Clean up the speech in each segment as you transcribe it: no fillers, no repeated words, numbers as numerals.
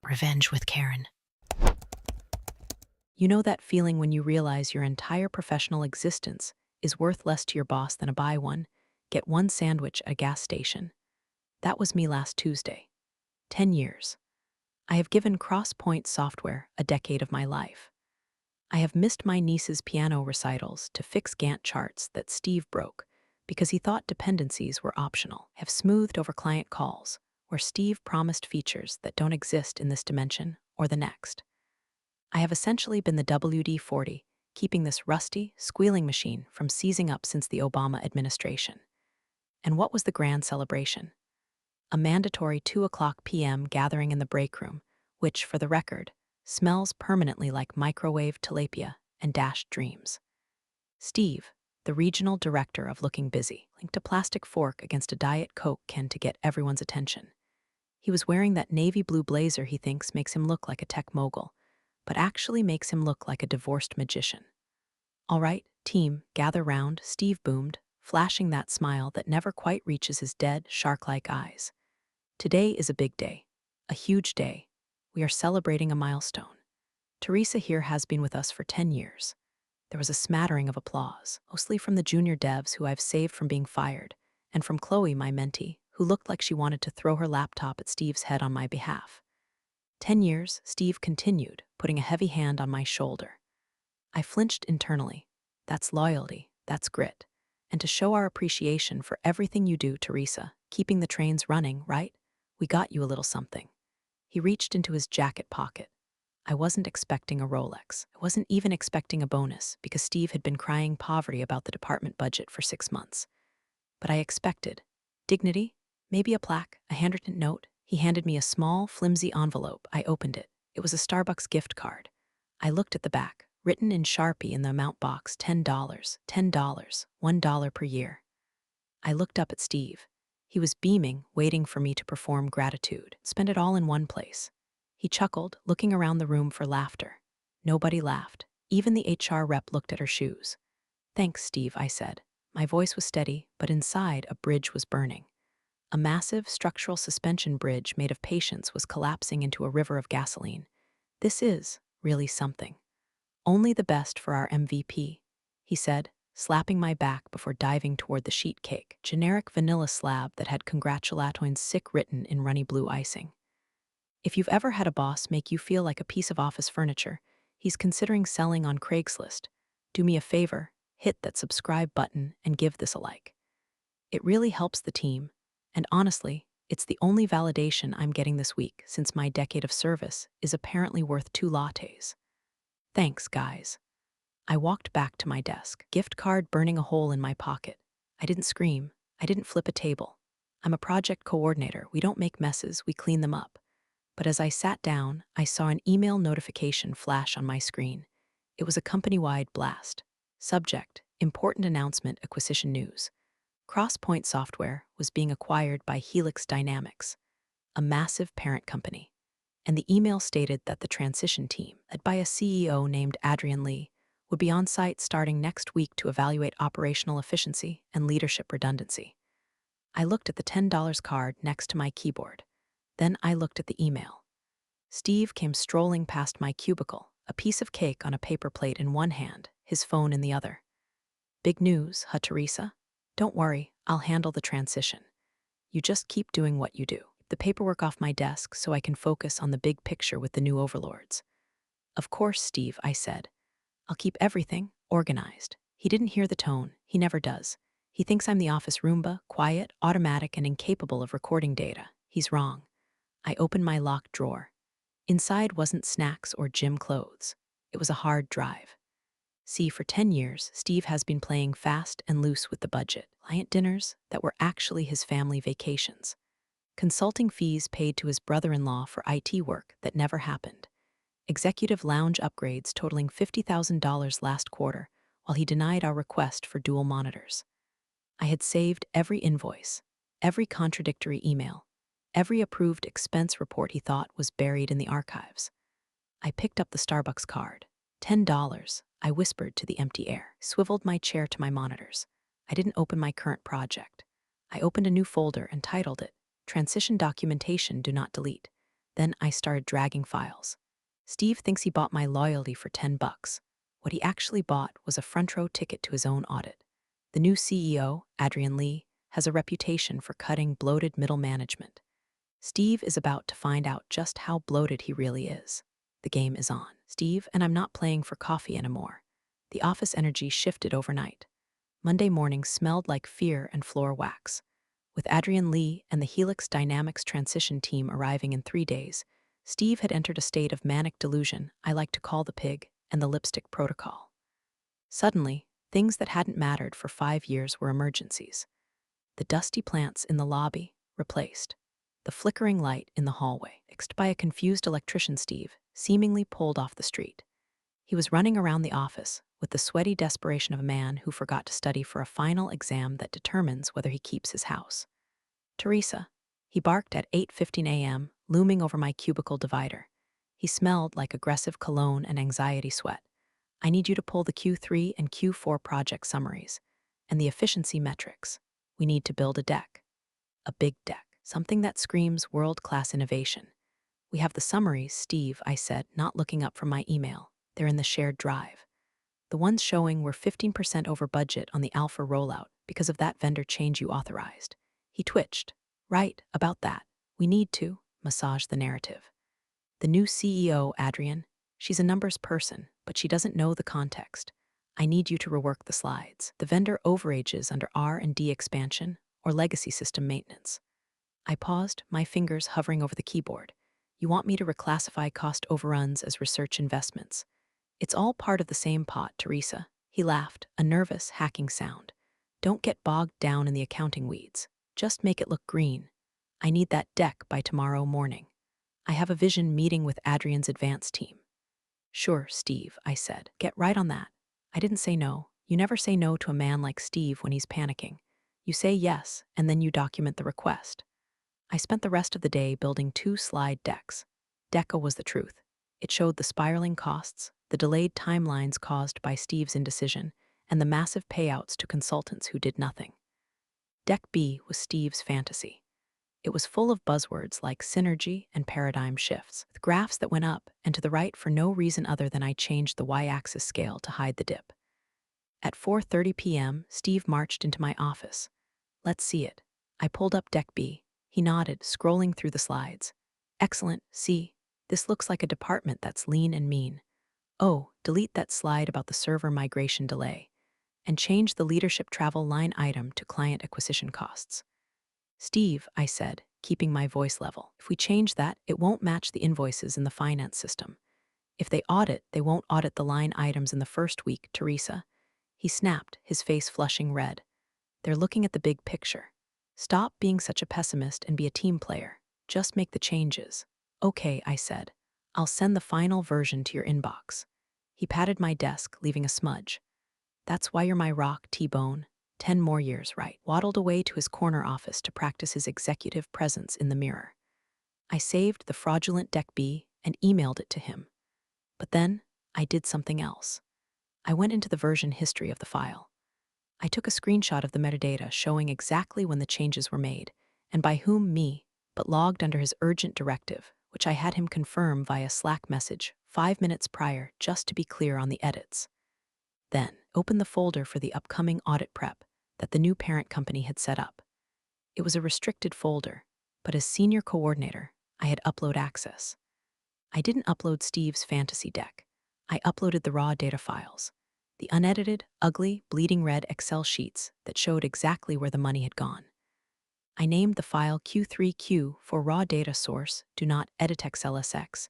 Revenge with Karen. You know that feeling when you realize your entire professional existence is worth less to your boss than a buy one, get one sandwich at a gas station? That was me last Tuesday. 10 years. I have given Crosspoint Software a decade of my life. I have missed my niece's piano recitals to fix Gantt charts that Steve broke because he thought dependencies were optional. Have smoothed over client calls where Steve promised features that don't exist in this dimension or the next. I have essentially been the WD-40, keeping this rusty, squealing machine from seizing up since the Obama administration. And what was the grand celebration? A mandatory 2 p.m. gathering in the break room, which, for the record, smells permanently like microwave tilapia and dashed dreams. Steve, the regional director of Looking Busy, linked a plastic fork against a Diet Coke can to get everyone's attention. He was wearing that navy blue blazer he thinks makes him look like a tech mogul, but actually makes him look like a divorced magician. "All right, team, gather round," Steve boomed, flashing that smile that never quite reaches his dead, shark-like eyes. "Today is a big day. A huge day. We are celebrating a milestone. Teresa here has been with us for 10 years. There was a smattering of applause, mostly from the junior devs who I've saved from being fired, and from Chloe, my mentee, who looked like she wanted to throw her laptop at Steve's head on my behalf. 10 years, Steve continued, putting a heavy hand on my shoulder. I flinched internally. That's loyalty, that's grit. And to show our appreciation for everything you do, Teresa, keeping the trains running, right? We got you a little something. He reached into his jacket pocket. I wasn't expecting a Rolex. I wasn't even expecting a bonus because Steve had been crying poverty about the department budget for 6 months. But I expected dignity, maybe a plaque, a handwritten note. He handed me a small, flimsy envelope. I opened it. It was a Starbucks gift card. I looked at the back, written in Sharpie in the amount box, $10, $10, $1 per year. I looked up at Steve. He was beaming, waiting for me to perform gratitude, spend it all in one place. He chuckled, looking around the room for laughter. Nobody laughed. Even the HR rep looked at her shoes. "Thanks, Steve," I said. My voice was steady, but inside a bridge was burning. A massive structural suspension bridge made of patience was collapsing into a river of gasoline. "This is really something. Only the best for our MVP," he said, slapping my back before diving toward the sheet cake, generic vanilla slab that had congratulatoins sick written in runny blue icing. If you've ever had a boss make you feel like a piece of office furniture he's considering selling on Craigslist, do me a favor, hit that subscribe button and give this a like. It really helps the team, and honestly, it's the only validation I'm getting this week since my decade of service is apparently worth 2 lattes. Thanks, guys. I walked back to my desk, gift card burning a hole in my pocket. I didn't scream. I didn't flip a table. I'm a project coordinator. We don't make messes, we clean them up. But as I sat down, I saw an email notification flash on my screen. It was a company-wide blast. Subject: Important Announcement, Acquisition News. Crosspoint Software was being acquired by Helix Dynamics, a massive parent company. And the email stated that the transition team, led by a CEO named Adrian Lee, would be on site starting next week to evaluate operational efficiency and leadership redundancy. I looked at the $10 card next to my keyboard. Then I looked at the email. Steve came strolling past my cubicle, a piece of cake on a paper plate in one hand, his phone in the other. "Big news, huh, Teresa? Don't worry, I'll handle the transition. You just keep doing what you do. The paperwork off my desk so I can focus on the big picture with the new overlords." "Of course, Steve," I said. "I'll keep everything organized." He didn't hear the tone. He never does. He thinks I'm the office Roomba, quiet, automatic, and incapable of recording data. He's wrong. I opened my locked drawer. Inside wasn't snacks or gym clothes. It was a hard drive. See, for 10 years, Steve has been playing fast and loose with the budget. Client dinners that were actually his family vacations. Consulting fees paid to his brother-in-law for IT work that never happened. Executive lounge upgrades totaling $50,000 last quarter, while he denied our request for dual monitors. I had saved every invoice, every contradictory email, every approved expense report he thought was buried in the archives. I picked up the Starbucks card. $10, I whispered to the empty air, swiveled my chair to my monitors. I didn't open my current project. I opened a new folder and titled it, Transition Documentation Do Not Delete. Then I started dragging files. Steve thinks he bought my loyalty for $10. What he actually bought was a front row ticket to his own audit. The new CEO, Adrian Lee, has a reputation for cutting bloated middle management. Steve is about to find out just how bloated he really is. The game is on. Steve and I'm not playing for coffee anymore. The office energy shifted overnight. Monday morning smelled like fear and floor wax. With Adrian Lee and the Helix Dynamics transition team arriving in 3 days, Steve had entered a state of manic delusion I like to call the pig and the lipstick protocol. Suddenly, things that hadn't mattered for 5 years were emergencies. The dusty plants in the lobby, replaced. The flickering light in the hallway, fixed by a confused electrician Steve, seemingly pulled off the street. He was running around the office with the sweaty desperation of a man who forgot to study for a final exam that determines whether he keeps his house. Teresa, he barked at 8:15 a.m., looming over my cubicle divider. He smelled like aggressive cologne and anxiety sweat. I need you to pull the Q3 and Q4 project summaries and the efficiency metrics. We need to build a deck. A big deck, something that screams world-class innovation. We have the summaries, Steve, I said, not looking up from my email. They're in the shared drive. The ones showing we're 15% over budget on the alpha rollout because of that vendor change you authorized. He twitched. Right, about that. We need to massage the narrative. The new CEO, Adrian, she's a numbers person, but she doesn't know the context. I need you to rework the slides. The vendor overages under R&D expansion or legacy system maintenance. I paused, my fingers hovering over the keyboard. You want me to reclassify cost overruns as research investments. It's all part of the same pot, Teresa. He laughed, a nervous, hacking sound. Don't get bogged down in the accounting weeds. Just make it look green. I need that deck by tomorrow morning. I have a vision meeting with Adrian's advance team. Sure, Steve, I said. Get right on that. I didn't say no. You never say no to a man like Steve when he's panicking. You say yes, and then you document the request. I spent the rest of the day building 2 slide decks. Deca was the truth. It showed the spiraling costs, the delayed timelines caused by Steve's indecision, and the massive payouts to consultants who did nothing. Deck B was Steve's fantasy. It was full of buzzwords like synergy and paradigm shifts, with graphs that went up and to the right for no reason other than I changed the y-axis scale to hide the dip. At 4:30 p.m., Steve marched into my office. Let's see it. I pulled up Deck B. He nodded, scrolling through the slides. Excellent, see, this looks like a department that's lean and mean. Oh, delete that slide about the server migration delay, and change the leadership travel line item to client acquisition costs. Steve, I said, keeping my voice level, if we change that, it won't match the invoices in the finance system. If they audit, they won't audit the line items in the first week, Teresa. He snapped, his face flushing red. They're looking at the big picture. Stop being such a pessimist and be a team player. Just make the changes. Okay, I said. I'll send the final version to your inbox. He patted my desk, leaving a smudge. That's why you're my rock, T-Bone. 10 more years, right? Waddled away to his corner office to practice his executive presence in the mirror. I saved the fraudulent Deck B and emailed it to him. But then, I did something else. I went into the version history of the file. I took a screenshot of the metadata showing exactly when the changes were made, and by whom me, but logged under his urgent directive, which I had him confirm via Slack message 5 minutes prior just to be clear on the edits. Then, opened the folder for the upcoming audit prep that the new parent company had set up. It was a restricted folder, but as senior coordinator, I had upload access. I didn't upload Steve's fantasy deck. I uploaded the raw data files. The unedited, ugly, bleeding red Excel sheets that showed exactly where the money had gone. I named the file Q3Q for raw data source, do not edit XLSX,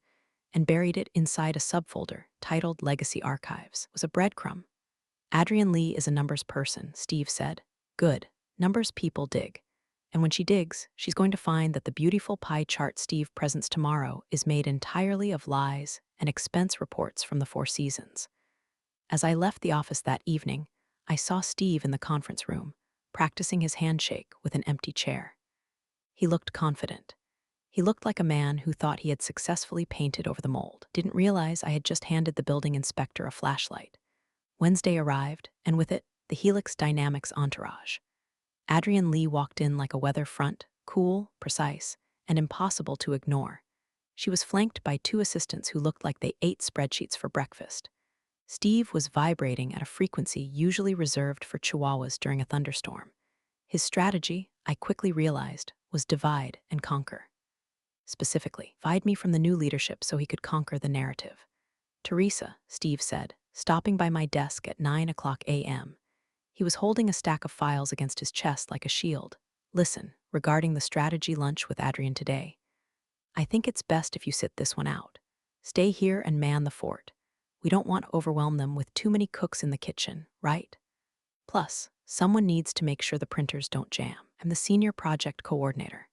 and buried it inside a subfolder titled Legacy Archives. It was a breadcrumb. Adrian Lee is a numbers person, Steve said. Good. Numbers people dig. And when she digs, she's going to find that the beautiful pie chart Steve presents tomorrow is made entirely of lies and expense reports from the Four Seasons. As I left the office that evening, I saw Steve in the conference room, practicing his handshake with an empty chair. He looked confident. He looked like a man who thought he had successfully painted over the mold. Didn't realize I had just handed the building inspector a flashlight. Wednesday arrived, and with it, the Helix Dynamics entourage. Adrian Lee walked in like a weather front, cool, precise, and impossible to ignore. She was flanked by two assistants who looked like they ate spreadsheets for breakfast. Steve was vibrating at a frequency usually reserved for chihuahuas during a thunderstorm. His strategy, I quickly realized, was divide and conquer. Specifically, divide me from the new leadership so he could conquer the narrative. Teresa, Steve said, stopping by my desk at 9 a.m. He was holding a stack of files against his chest like a shield. Listen, regarding the strategy lunch with Adrian today, I think it's best if you sit this one out. Stay here and man the fort. We don't want to overwhelm them with too many cooks in the kitchen, right? Plus, someone needs to make sure the printers don't jam. I'm the senior project coordinator.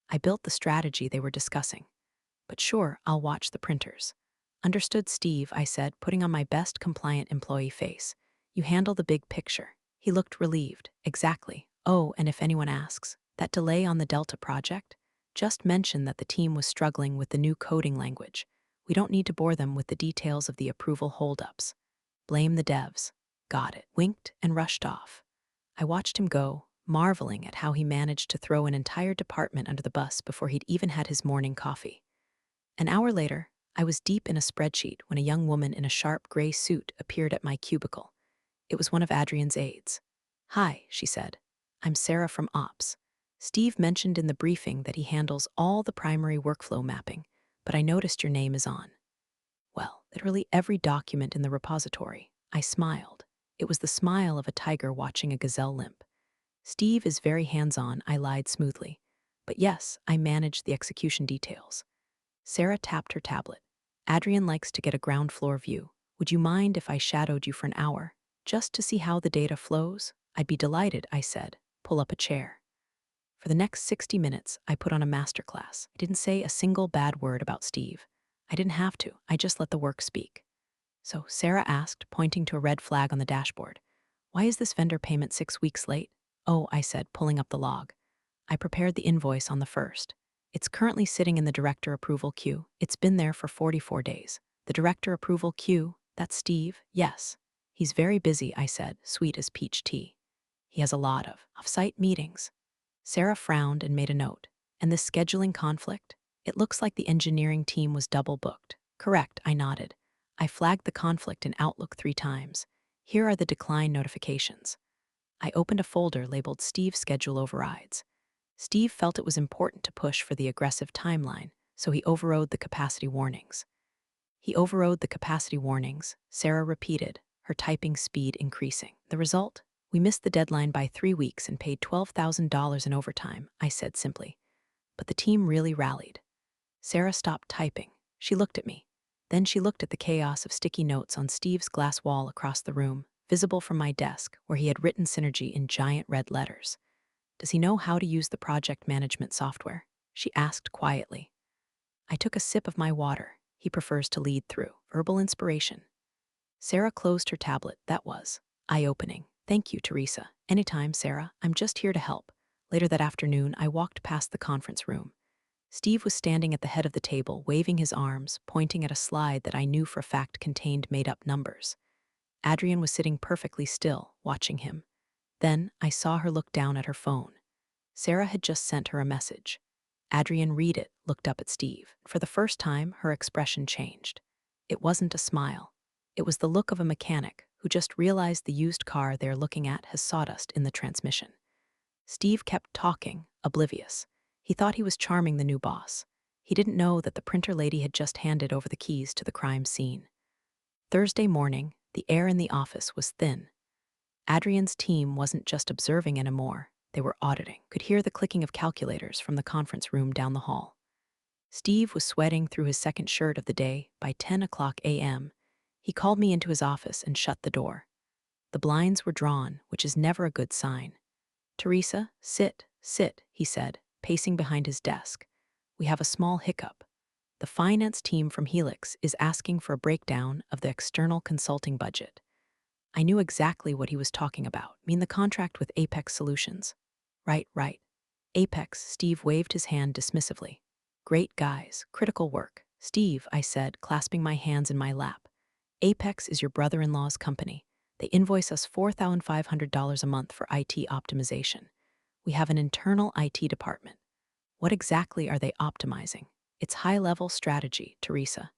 I built the strategy they were discussing. But sure, I'll watch the printers. Understood, Steve, I said, putting on my best compliant employee face. You handle the big picture. He looked relieved. Exactly. Oh, and if anyone asks, that delay on the Delta project? Just mention that the team was struggling with the new coding language. We don't need to bore them with the details of the approval holdups. Blame the devs. Got it. Winked and rushed off. I watched him go, marveling at how he managed to throw an entire department under the bus before he'd even had his morning coffee. An hour later, I was deep in a spreadsheet when a young woman in a sharp gray suit appeared at my cubicle. It was one of Adrian's aides. Hi, she said. I'm Sarah from Ops. Steve mentioned in the briefing that he handles all the primary workflow mapping, but I noticed your name is on. Well, literally every document in the repository. I smiled. It was the smile of a tiger watching a gazelle limp. Steve is very hands-on, I lied smoothly. But yes, I manage the execution details. Sarah tapped her tablet. Adrian likes to get a ground floor view. Would you mind if I shadowed you for an hour, just to see how the data flows? I'd be delighted, I said. Pull up a chair. For the next 60 minutes, I put on a masterclass. I didn't say a single bad word about Steve. I didn't have to. I just let the work speak. So Sarah asked, pointing to a red flag on the dashboard, why is this vendor payment 6 weeks late? Oh, I said, pulling up the log. I prepared the invoice on the 1st. It's currently sitting in the director approval queue. It's been there for 44 days. The director approval queue? That's Steve? Yes. He's very busy, I said, sweet as peach tea. He has a lot of off-site meetings. Sarah frowned and made a note. And this scheduling conflict? It looks like the engineering team was double booked. Correct, I nodded. I flagged the conflict in Outlook 3 times. Here are the decline notifications. I opened a folder labeled Steve Schedule Overrides. Steve felt it was important to push for the aggressive timeline, so he overrode the capacity warnings. He overrode the capacity warnings, Sarah repeated, her typing speed increasing. The result? We missed the deadline by 3 weeks and paid $12,000 in overtime, I said simply. But the team really rallied. Sarah stopped typing. She looked at me. Then she looked at the chaos of sticky notes on Steve's glass wall across the room, visible from my desk, where he had written Synergy in giant red letters. Does he know how to use the project management software? She asked quietly. I took a sip of my water. He prefers to lead through verbal inspiration. Sarah closed her tablet. That was eye-opening. Thank you, Teresa. Anytime, Sarah. I'm just here to help. Later that afternoon, I walked past the conference room. Steve was standing at the head of the table, waving his arms, pointing at a slide that I knew for a fact contained made-up numbers. Adrian was sitting perfectly still, watching him. Then I saw her look down at her phone. Sarah had just sent her a message. Adrian read it, looked up at Steve. For the first time, her expression changed. It wasn't a smile. It was the look of a mechanic who just realized the used car they're looking at has sawdust in the transmission. Steve kept talking, oblivious. He thought he was charming the new boss. He didn't know that the printer lady had just handed over the keys to the crime scene. Thursday morning, the air in the office was thin. Adrian's team wasn't just observing anymore, they were auditing. Could hear the clicking of calculators from the conference room down the hall. Steve was sweating through his second shirt of the day by 10 a.m. He called me into his office and shut the door. The blinds were drawn, which is never a good sign. Teresa, sit, he said, pacing behind his desk. We have a small hiccup. The finance team from Helix is asking for a breakdown of the external consulting budget. I knew exactly what he was talking about. Mean the contract with Apex Solutions. Right. Apex, Steve waved his hand dismissively. Great guys, critical work. Steve, I said, clasping my hands in my lap. Apex is your brother-in-law's company. They invoice us $4,500 a month for IT optimization. We have an internal IT department. What exactly are they optimizing? It's high-level strategy, Teresa.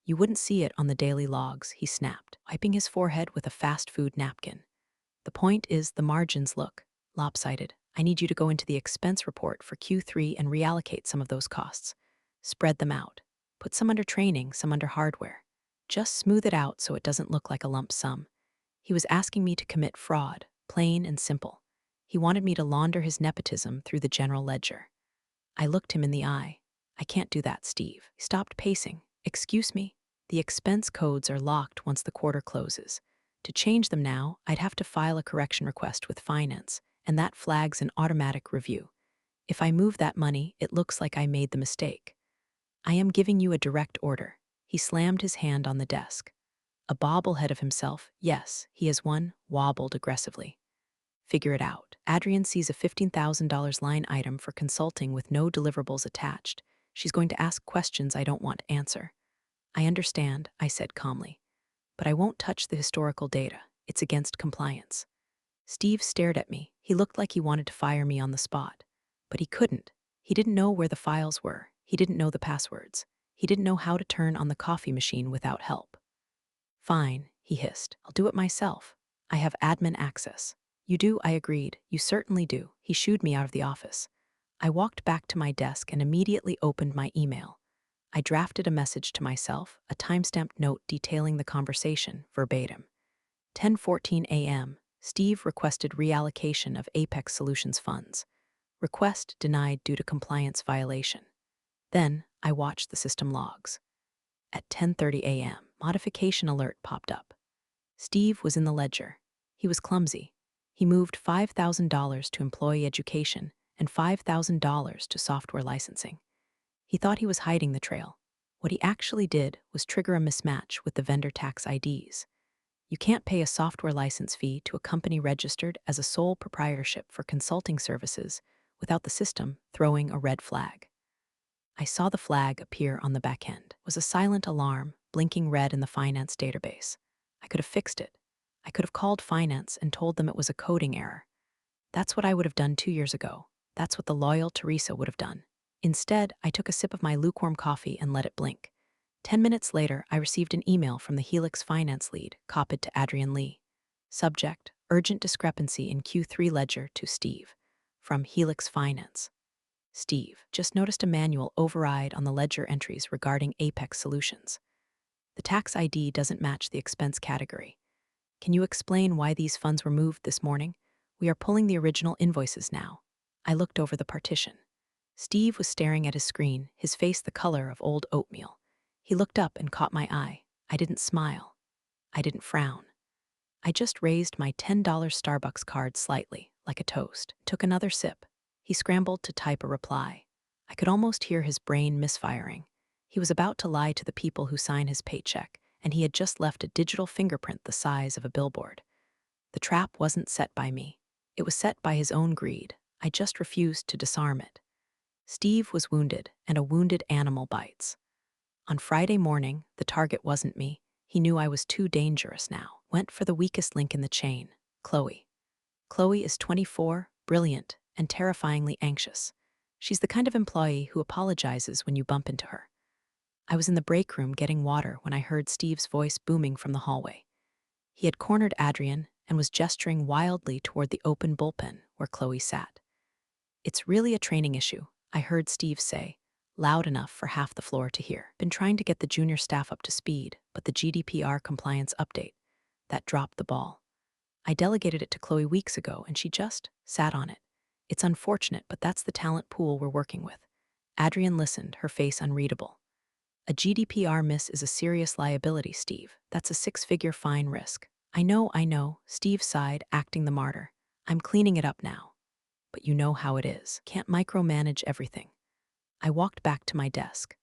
You wouldn't see it on the daily logs, he snapped, wiping his forehead with a fast food napkin. The point is the margins look lopsided. I need you to go into the expense report for Q3 and reallocate some of those costs. Spread them out. Put some under training, some under hardware. Just smooth it out so it doesn't look like a lump sum. He was asking me to commit fraud, plain and simple. He wanted me to launder his nepotism through the general ledger. I looked him in the eye. I can't do that, Steve. He stopped pacing. Excuse me? The expense codes are locked once the quarter closes. To change them now, I'd have to file a correction request with finance, and that flags an automatic review. If I move that money, it looks like I made the mistake. I am giving you a direct order. He slammed his hand on the desk. A bobblehead of himself, yes, he is one, wobbled aggressively. Figure it out. Adrian sees a $15,000 line item for consulting with no deliverables attached. She's going to ask questions I don't want to answer. I understand, I said calmly. But I won't touch the historical data. It's against compliance. Steve stared at me. He looked like he wanted to fire me on the spot. But he couldn't. He didn't know where the files were. He didn't know the passwords. He didn't know how to turn on the coffee machine without help. Fine, he hissed. I'll do it myself. I have admin access. You do, I agreed. You certainly do. He shooed me out of the office. I walked back to my desk and immediately opened my email. I drafted a message to myself, a timestamped note detailing the conversation, verbatim. 10:14 a.m., Steve requested reallocation of Apex Solutions funds. Request denied due to compliance violation. Then, I watched the system logs. At 10:30 a.m., modification alert popped up. Steve was in the ledger. He was clumsy. He moved $5,000 to employee education and $5,000 to software licensing. He thought he was hiding the trail. What he actually did was trigger a mismatch with the vendor tax IDs. You can't pay a software license fee to a company registered as a sole proprietorship for consulting services without the system throwing a red flag. I saw the flag appear on the back end. It was a silent alarm, blinking red in the finance database. I could have fixed it. I could have called finance and told them it was a coding error. That's what I would have done 2 years ago. That's what the loyal Teresa would have done. Instead, I took a sip of my lukewarm coffee and let it blink. 10 minutes later, I received an email from the Helix finance lead, copied to Adrian Lee. Subject, urgent discrepancy in Q3 ledger to Steve. From Helix Finance. Steve, just noticed a manual override on the ledger entries regarding Apex Solutions. The tax ID doesn't match the expense category. Can you explain why these funds were moved this morning? We are pulling the original invoices now. I looked over the partition. Steve was staring at his screen, his face the color of old oatmeal. He looked up and caught my eye. I didn't smile. I didn't frown. I just raised my $10 Starbucks card slightly, like a toast, took another sip. He scrambled to type a reply. I could almost hear his brain misfiring. He was about to lie to the people who sign his paycheck, and he had just left a digital fingerprint the size of a billboard. The trap wasn't set by me. It was set by his own greed. I just refused to disarm it. Steve was wounded, and a wounded animal bites. On Friday morning, the target wasn't me. He knew I was too dangerous now. Went for the weakest link in the chain, Chloe. Chloe is 24, brilliant, and terrifyingly anxious. She's the kind of employee who apologizes when you bump into her. I was in the break room getting water when I heard Steve's voice booming from the hallway. He had cornered Adrian and was gesturing wildly toward the open bullpen where Chloe sat. It's really a training issue, I heard Steve say, loud enough for half the floor to hear. Been trying to get the junior staff up to speed, but the GDPR compliance update, that dropped the ball. I delegated it to Chloe weeks ago, and she just sat on it. It's unfortunate, but that's the talent pool we're working with. Adrian listened, her face unreadable. A GDPR miss is a serious liability, Steve. That's a six-figure fine risk. I know, Steve sighed, acting the martyr. I'm cleaning it up now. But you know how it is. Can't micromanage everything. I walked back to my desk.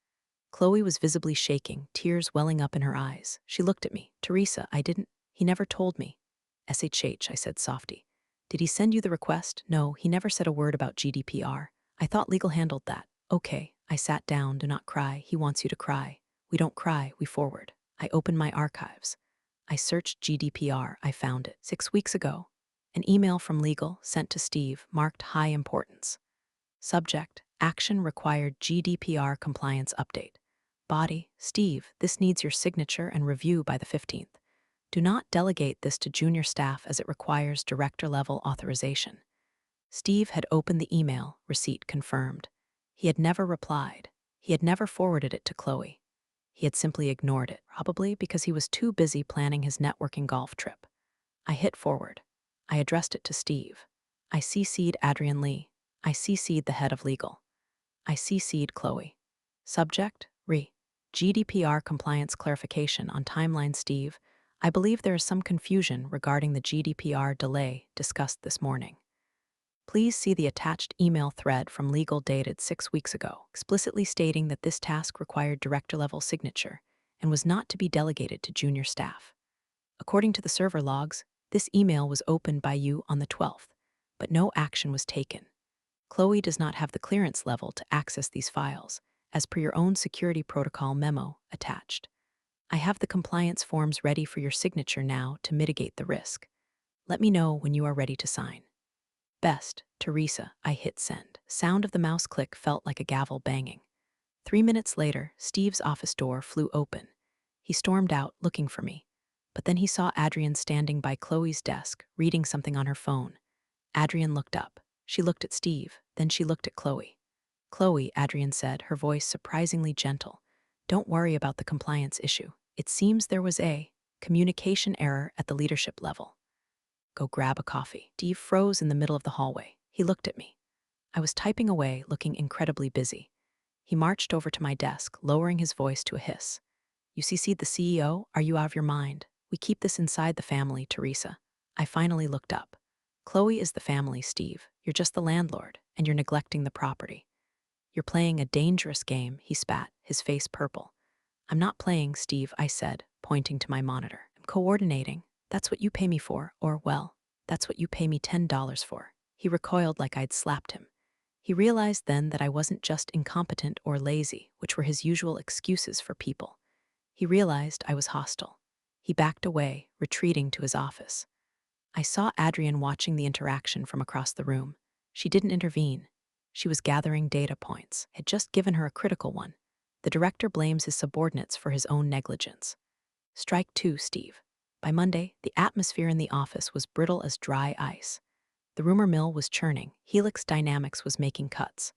Chloe was visibly shaking, tears welling up in her eyes. She looked at me. Teresa, he never told me. SHH, I said softy. Did he send you the request? No, he never said a word about GDPR. I thought legal handled that. Okay, I sat down. Do not cry. He wants you to cry. We don't cry, we forward. I opened my archives. I searched GDPR. I found it. 6 weeks ago. An email from legal sent to Steve marked high importance. Subject, Action required GDPR compliance update. Body, Steve, this needs your signature and review by the 15th. Do not delegate this to junior staff as it requires director-level authorization. Steve had opened the email, receipt confirmed. He had never replied. He had never forwarded it to Chloe. He had simply ignored it, probably because he was too busy planning his networking golf trip. I hit forward. I addressed it to Steve. I CC'd Adrian Lee. I CC'd the head of legal. I CC'd Chloe. Subject, GDPR compliance clarification on timeline. Steve, I believe there is some confusion regarding the GDPR delay discussed this morning. Please see the attached email thread from legal dated 6 weeks ago, explicitly stating that this task required director-level signature and was not to be delegated to junior staff. According to the server logs, this email was opened by you on the 12th, but no action was taken. Chloe does not have the clearance level to access these files, as per your own security protocol memo attached. I have the compliance forms ready for your signature now to mitigate the risk. Let me know when you are ready to sign. Best, Teresa. I hit send. Sound of the mouse click felt like a gavel banging. 3 minutes later, Steve's office door flew open. He stormed out, looking for me. But then he saw Adrian standing by Chloe's desk, reading something on her phone. Adrian looked up. She looked at Steve, then she looked at Chloe. Chloe, Adrian said, her voice surprisingly gentle. Don't worry about the compliance issue. It seems there was a communication error at the leadership level. Go grab a coffee. Steve froze in the middle of the hallway. He looked at me. I was typing away, looking incredibly busy. He marched over to my desk, lowering his voice to a hiss. You CC'd the CEO? Are you out of your mind? We keep this inside the family, Teresa. I finally looked up. Chloe is the family, Steve. You're just the landlord, and you're neglecting the property. You're playing a dangerous game, he spat, his face purple. I'm not playing, Steve, I said, pointing to my monitor. I'm coordinating. That's what you pay me for, or, well, that's what you pay me $10 for. He recoiled like I'd slapped him. He realized then that I wasn't just incompetent or lazy, which were his usual excuses for people. He realized I was hostile. He backed away, retreating to his office. I saw Adrian watching the interaction from across the room. She didn't intervene. She was gathering data points. Had just given her a critical one. The director blames his subordinates for his own negligence. Strike two, Steve. By Monday, the atmosphere in the office was brittle as dry ice. The rumor mill was churning. Helix Dynamics was making cuts.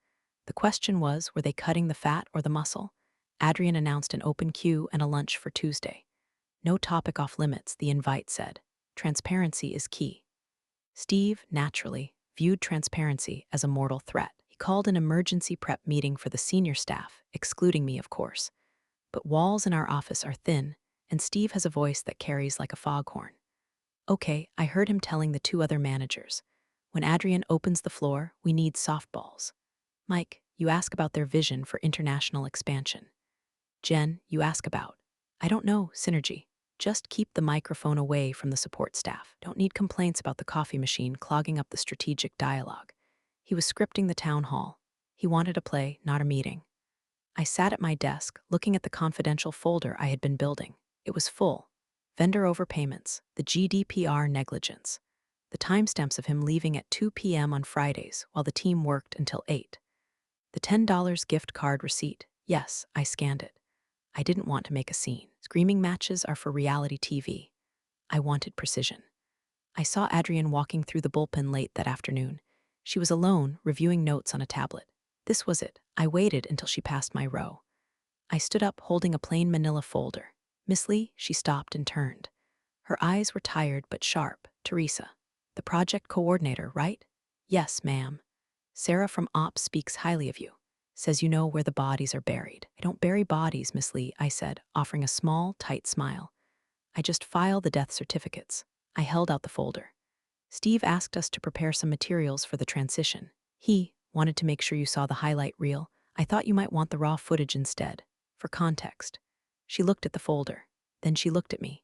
The question was, were they cutting the fat or the muscle? Adrian announced an open queue and a lunch for Tuesday. No topic off limits, the invite said. Transparency is key. Steve, naturally, viewed transparency as a mortal threat. He called an emergency prep meeting for the senior staff, excluding me, of course. But walls in our office are thin, and Steve has a voice that carries like a foghorn. Okay, I heard him telling the 2 other managers. When Adrian opens the floor, we need softballs. Mike, you ask about their vision for international expansion. Jen, you ask about. I don't know, synergy. Just keep the microphone away from the support staff. Don't need complaints about the coffee machine clogging up the strategic dialogue. He was scripting the town hall. He wanted a play, not a meeting. I sat at my desk, looking at the confidential folder I had been building. It was full. Vendor overpayments, the GDPR negligence, the timestamps of him leaving at 2 p.m. on Fridays while the team worked until 8. The $10 gift card receipt. Yes, I scanned it. I didn't want to make a scene. Screaming matches are for reality TV. I wanted precision. I saw Adrian walking through the bullpen late that afternoon. She was alone, reviewing notes on a tablet. This was it. I waited until she passed my row. I stood up holding a plain manila folder. Miss Lee, she stopped and turned. Her eyes were tired but sharp. Teresa, the project coordinator, right? Yes, ma'am. Sarah from Ops speaks highly of you. Says you know where the bodies are buried. I don't bury bodies, Miss Lee, I said, offering a small, tight smile. I just file the death certificates. I held out the folder. Steve asked us to prepare some materials for the transition. He wanted to make sure you saw the highlight reel. I thought you might want the raw footage instead. For context. She looked at the folder. Then she looked at me.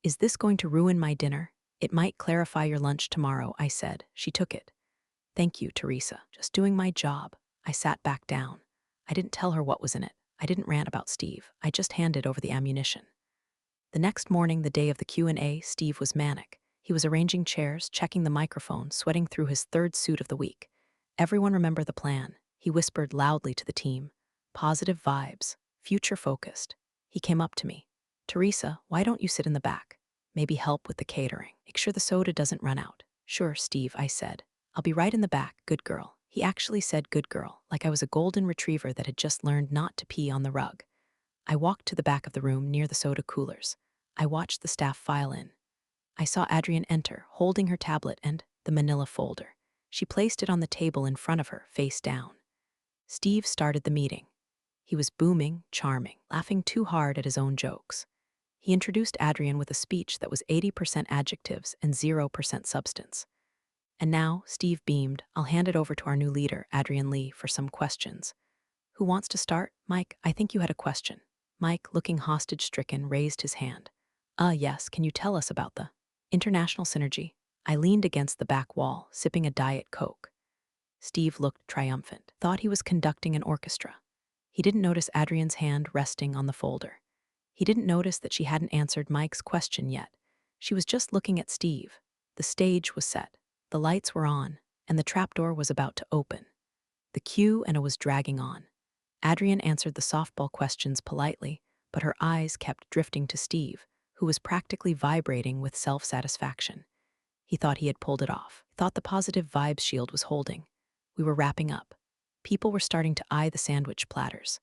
Is this going to ruin my dinner? It might clarify your lunch tomorrow, I said. She took it. Thank you, Teresa. Just doing my job. I sat back down. I didn't tell her what was in it. I didn't rant about Steve. I just handed over the ammunition. The next morning, the day of the Q&A, Steve was manic. He was arranging chairs, checking the microphone, sweating through his 3rd suit of the week. Everyone remember the plan. He whispered loudly to the team. Positive vibes, future-focused. He came up to me. Teresa, why don't you sit in the back? Maybe help with the catering. Make sure the soda doesn't run out. Sure, Steve, I said. I'll be right in the back, good girl. He actually said good girl, like I was a golden retriever that had just learned not to pee on the rug. I walked to the back of the room near the soda coolers. I watched the staff file in. I saw Adrienne enter, holding her tablet and the manila folder. She placed it on the table in front of her, face down. Steve started the meeting. He was booming, charming, laughing too hard at his own jokes. He introduced Adrienne with a speech that was 80% adjectives and 0% substance. And now, Steve beamed, I'll hand it over to our new leader, Adrienne Lee, for some questions. Who wants to start? Mike, I think you had a question. Mike, looking hostage-stricken, raised his hand. Yes, can you tell us about the international synergy? I leaned against the back wall, sipping a Diet Coke. Steve looked triumphant, thought he was conducting an orchestra. He didn't notice Adrienne's hand resting on the folder. He didn't notice that she hadn't answered Mike's question yet. She was just looking at Steve. The stage was set, the lights were on, and the trapdoor was about to open. The cue and it was dragging on. Adrienne answered the softball questions politely, but her eyes kept drifting to Steve, who was practically vibrating with self-satisfaction. He thought he had pulled it off, thought the positive vibes shield was holding. We were wrapping up. People were starting to eye the sandwich platters.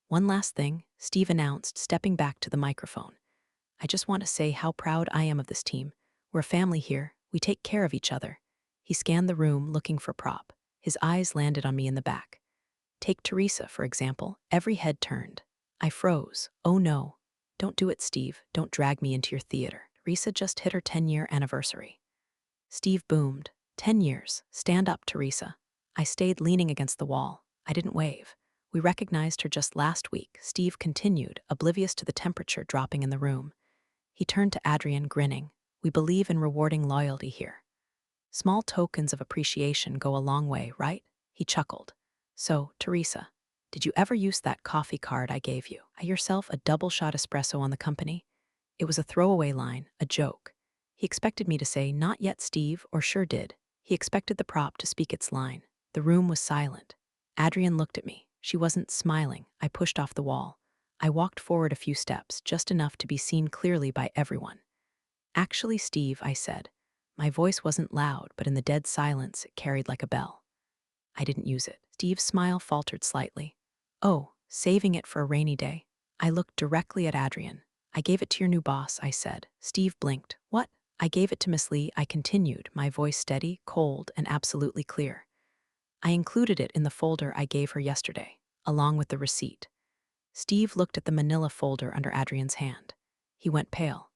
One last thing, Steve announced, stepping back to the microphone. I just want to say how proud I am of this team. We're a family here. We take care of each other. He scanned the room, looking for prop. His eyes landed on me in the back. Take Teresa, for example. Every head turned. I froze. Oh no. Don't do it, Steve. Don't drag me into your theater. Teresa just hit her 10-year anniversary. Steve boomed. 10 years. Stand up, Teresa. I stayed leaning against the wall. I didn't wave. We recognized her just last week, Steve continued, oblivious to the temperature dropping in the room. He turned to Adrienne, grinning. We believe in rewarding loyalty here. Small tokens of appreciation go a long way, right? He chuckled. So, Teresa, did you ever use that coffee card I gave you? Buy yourself a double-shot espresso on the company? It was a throwaway line, a joke. He expected me to say, not yet, Steve, or sure did. He expected the prop to speak its line. The room was silent. Adrienne looked at me. She wasn't smiling. I pushed off the wall. I walked forward a few steps, just enough to be seen clearly by everyone. Actually, Steve, I said. My voice wasn't loud, but in the dead silence, it carried like a bell. I didn't use it. Steve's smile faltered slightly. Oh, saving it for a rainy day. I looked directly at Adrienne. I gave it to your new boss, I said. Steve blinked. What? I gave it to Miss Lee, I continued, my voice steady, cold, and absolutely clear. I included it in the folder I gave her yesterday, along with the receipt. Steve looked at the manila folder under Adrienne's hand. He went pale.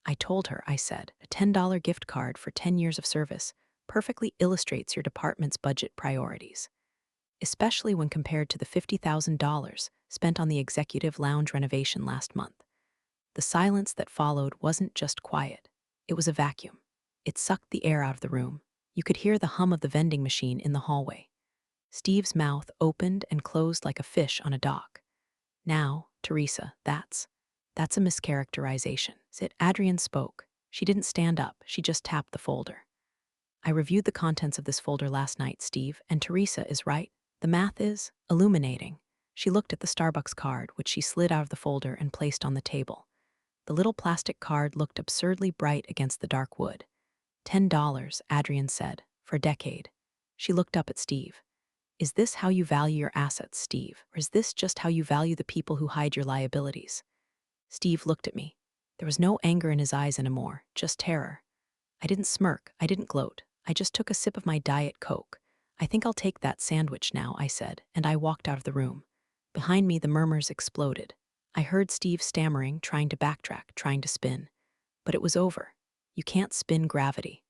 I told her, I said, a $10 gift card for 10 years of service perfectly illustrates your department's budget priorities, especially when compared to the $50,000 spent on the executive lounge renovation last month. The silence that followed wasn't just quiet. It was a vacuum. It sucked the air out of the room. You could hear the hum of the vending machine in the hallway. Steve's mouth opened and closed like a fish on a dock. Now, Teresa, that's a mischaracterization. Adrienne spoke. She didn't stand up, she just tapped the folder. I reviewed the contents of this folder last night, Steve, and Teresa is right. The math is illuminating. She looked at the Starbucks card, which she slid out of the folder and placed on the table. The little plastic card looked absurdly bright against the dark wood. $10, Adrienne said, for a decade. She looked up at Steve. Is this how you value your assets, Steve? Or is this just how you value the people who hide your liabilities? Steve looked at me. There was no anger in his eyes anymore, just terror. I didn't smirk, I didn't gloat. I just took a sip of my Diet Coke. I think I'll take that sandwich now, I said, and I walked out of the room. Behind me, the murmurs exploded. I heard Steve stammering, trying to backtrack, trying to spin. But it was over. You can't spin gravity.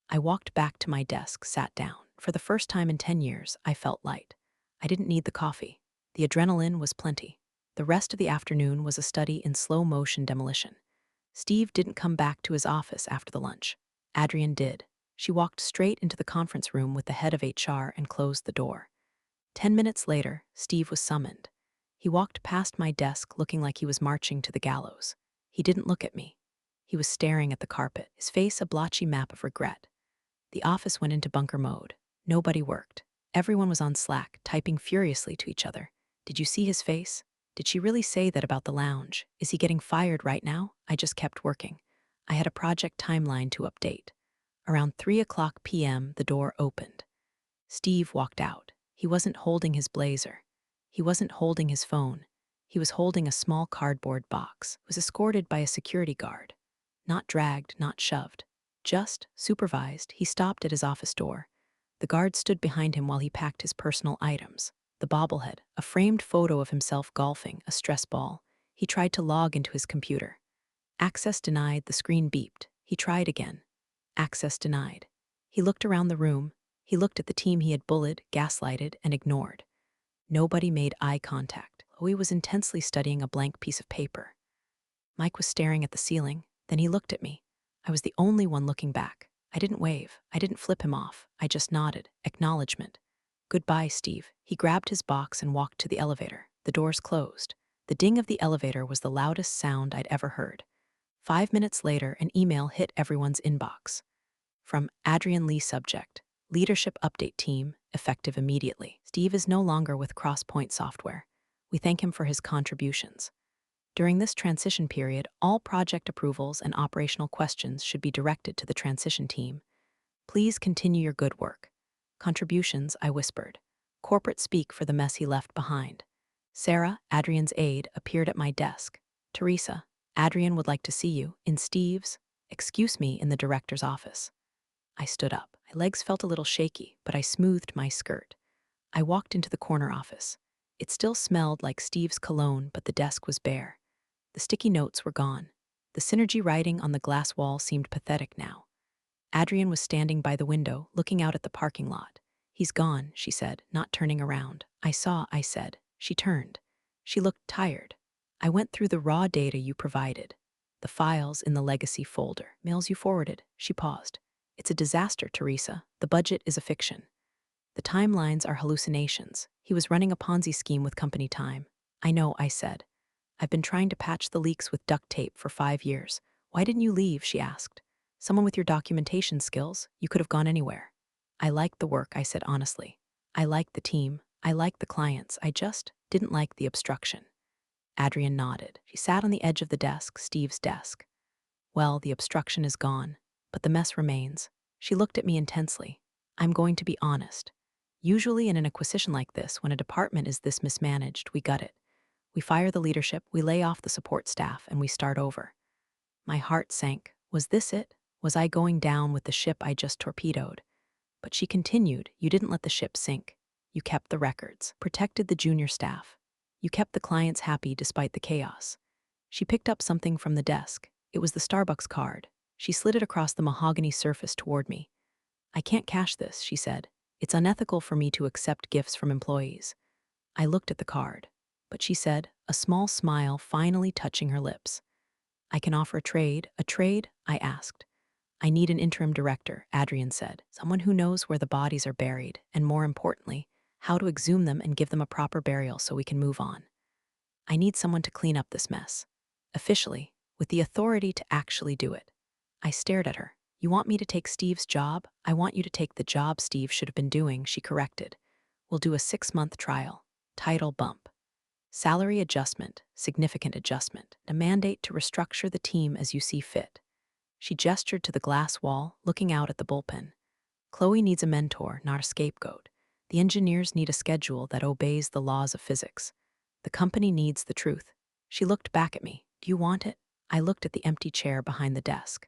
I walked back to my desk, sat down. For the first time in 10 years, I felt light. I didn't need the coffee. The adrenaline was plenty. The rest of the afternoon was a study in slow-motion demolition. Steve didn't come back to his office after the lunch. Adrienne did. She walked straight into the conference room with the head of HR and closed the door. 10 minutes later, Steve was summoned. He walked past my desk looking like he was marching to the gallows. He didn't look at me. He was staring at the carpet, his face a blotchy map of regret. The office went into bunker mode. Nobody worked. Everyone was on Slack, typing furiously to each other. Did you see his face? Did she really say that about the lounge? Is he getting fired right now? I just kept working. I had a project timeline to update. Around 3 o'clock p.m., the door opened. Steve walked out. He wasn't holding his blazer. He wasn't holding his phone. He was holding a small cardboard box. He was escorted by a security guard. Not dragged, not shoved. Just supervised. He stopped at his office door. The guard stood behind him while he packed his personal items. The bobblehead, a framed photo of himself golfing, a stress ball. He tried to log into his computer. Access denied, the screen beeped. He tried again. Access denied. He looked around the room. He looked at the team he had bullied, gaslighted, and ignored. Nobody made eye contact. Chloe was intensely studying a blank piece of paper. Mike was staring at the ceiling. Then he looked at me. I was the only one looking back. I didn't wave. I didn't flip him off. I just nodded. Acknowledgement. Goodbye, Steve. He grabbed his box and walked to the elevator. The doors closed. The ding of the elevator was the loudest sound I'd ever heard. 5 minutes later, an email hit everyone's inbox. From Adrian Lee, subject: Leadership Update Team, effective immediately. Steve is no longer with Crosspoint Software. We thank him for his contributions. During this transition period, all project approvals and operational questions should be directed to the transition team. Please continue your good work. Contributions, I whispered. Corporate speak for the mess he left behind. Sarah, Adrian's aide, appeared at my desk. Teresa, Adrian would like to see you. In Steve's, excuse me, in the director's office. I stood up. My legs felt a little shaky, but I smoothed my skirt. I walked into the corner office. It still smelled like Steve's cologne, but the desk was bare. The sticky notes were gone. The synergy writing on the glass wall seemed pathetic now. Adrian was standing by the window, looking out at the parking lot. He's gone, she said, not turning around. I saw, I said. She turned. She looked tired. I went through the raw data you provided. The files in the legacy folder. Mails you forwarded. She paused. It's a disaster, Teresa. The budget is a fiction. The timelines are hallucinations. He was running a Ponzi scheme with company time. I know, I said. I've been trying to patch the leaks with duct tape for 5 years. Why didn't you leave, she asked. Someone with your documentation skills, you could have gone anywhere. I liked the work, I said honestly. I liked the team. I liked the clients. I just didn't like the obstruction. Adrian nodded. She sat on the edge of the desk, Steve's desk. Well, the obstruction is gone, but the mess remains. She looked at me intensely. I'm going to be honest. Usually in an acquisition like this, when a department is this mismanaged, we gut it. We fire the leadership, we lay off the support staff, and we start over. My heart sank. Was this it? Was I going down with the ship I just torpedoed? But she continued, you didn't let the ship sink. You kept the records, protected the junior staff. You kept the clients happy despite the chaos. She picked up something from the desk. It was the Starbucks card. She slid it across the mahogany surface toward me. I can't cash this, she said. It's unethical for me to accept gifts from employees. I looked at the card, but she said, a small smile finally touching her lips. I can offer a trade. A trade? I asked. I need an interim director, Adrian said. Someone who knows where the bodies are buried, and more importantly, how to exhume them and give them a proper burial so we can move on. I need someone to clean up this mess. Officially, with the authority to actually do it. I stared at her. You want me to take Steve's job? I want you to take the job Steve should have been doing, she corrected. We'll do a 6-month trial. Title bump. Salary adjustment, significant adjustment. A mandate to restructure the team as you see fit. She gestured to the glass wall, looking out at the bullpen. Chloe needs a mentor, not a scapegoat. The engineers need a schedule that obeys the laws of physics. The company needs the truth. She looked back at me. Do you want it? I looked at the empty chair behind the desk.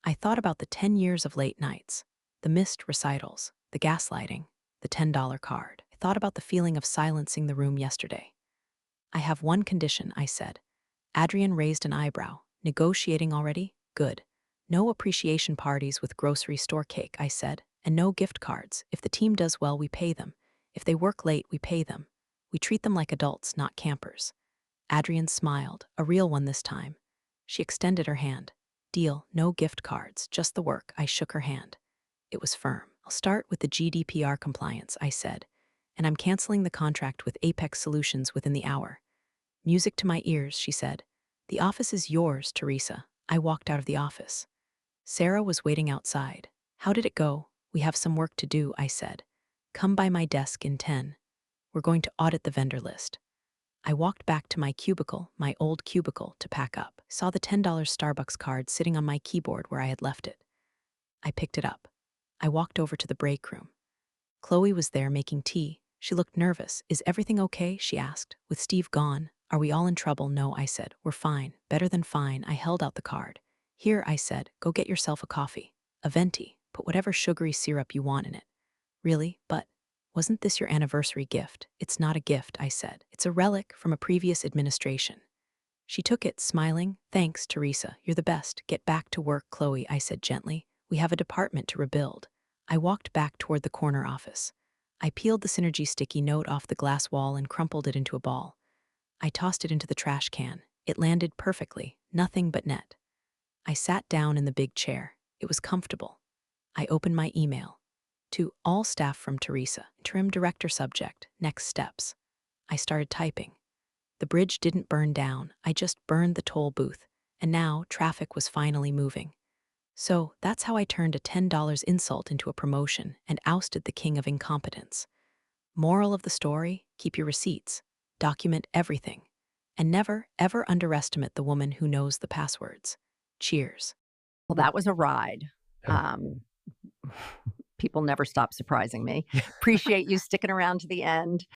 I thought about the 10 years of late nights, the missed recitals, the gaslighting, the $10 card. I thought about the feeling of silencing the room yesterday. I have one condition, I said. Adrian raised an eyebrow. Negotiating already? Good. No appreciation parties with grocery store cake, I said, and no gift cards. If the team does well, we pay them. If they work late, we pay them. We treat them like adults, not campers. Adrian smiled, a real one this time. She extended her hand. Deal, no gift cards, just the work. I shook her hand. It was firm. I'll start with the GDPR compliance, I said, and I'm canceling the contract with Apex Solutions within the hour. Music to my ears, she said. The office is yours, Teresa. I walked out of the office. Sarah was waiting outside. How did it go? We have some work to do, I said. Come by my desk in 10. We're going to audit the vendor list. I walked back to my cubicle, my old cubicle, to pack up. Saw the $10 Starbucks card sitting on my keyboard where I had left it. I picked it up. I walked over to the break room. Chloe was there making tea. She looked nervous. Is everything okay? She asked. With Steve gone, are we all in trouble? No, I said. We're fine. Better than fine. I held out the card. Here, I said, go get yourself a coffee. A venti. Put whatever sugary syrup you want in it. Really? But wasn't this your anniversary gift? It's not a gift, I said. It's a relic from a previous administration. She took it, smiling. Thanks, Teresa. You're the best. Get back to work, Chloe, I said gently. We have a department to rebuild. I walked back toward the corner office. I peeled the Synergy sticky note off the glass wall and crumpled it into a ball. I tossed it into the trash can. It landed perfectly, nothing but net. I sat down in the big chair. It was comfortable. I opened my email. To all staff from Teresa, interim director subject, next steps. I started typing. The bridge didn't burn down, I just burned the toll booth, and now traffic was finally moving. So that's how I turned a $10 insult into a promotion and ousted the king of incompetence. Moral of the story, keep your receipts, document everything, and never, ever underestimate the woman who knows the passwords. Cheers. Well, that was a ride. Oh. People never stop surprising me. Appreciate you sticking around to the end.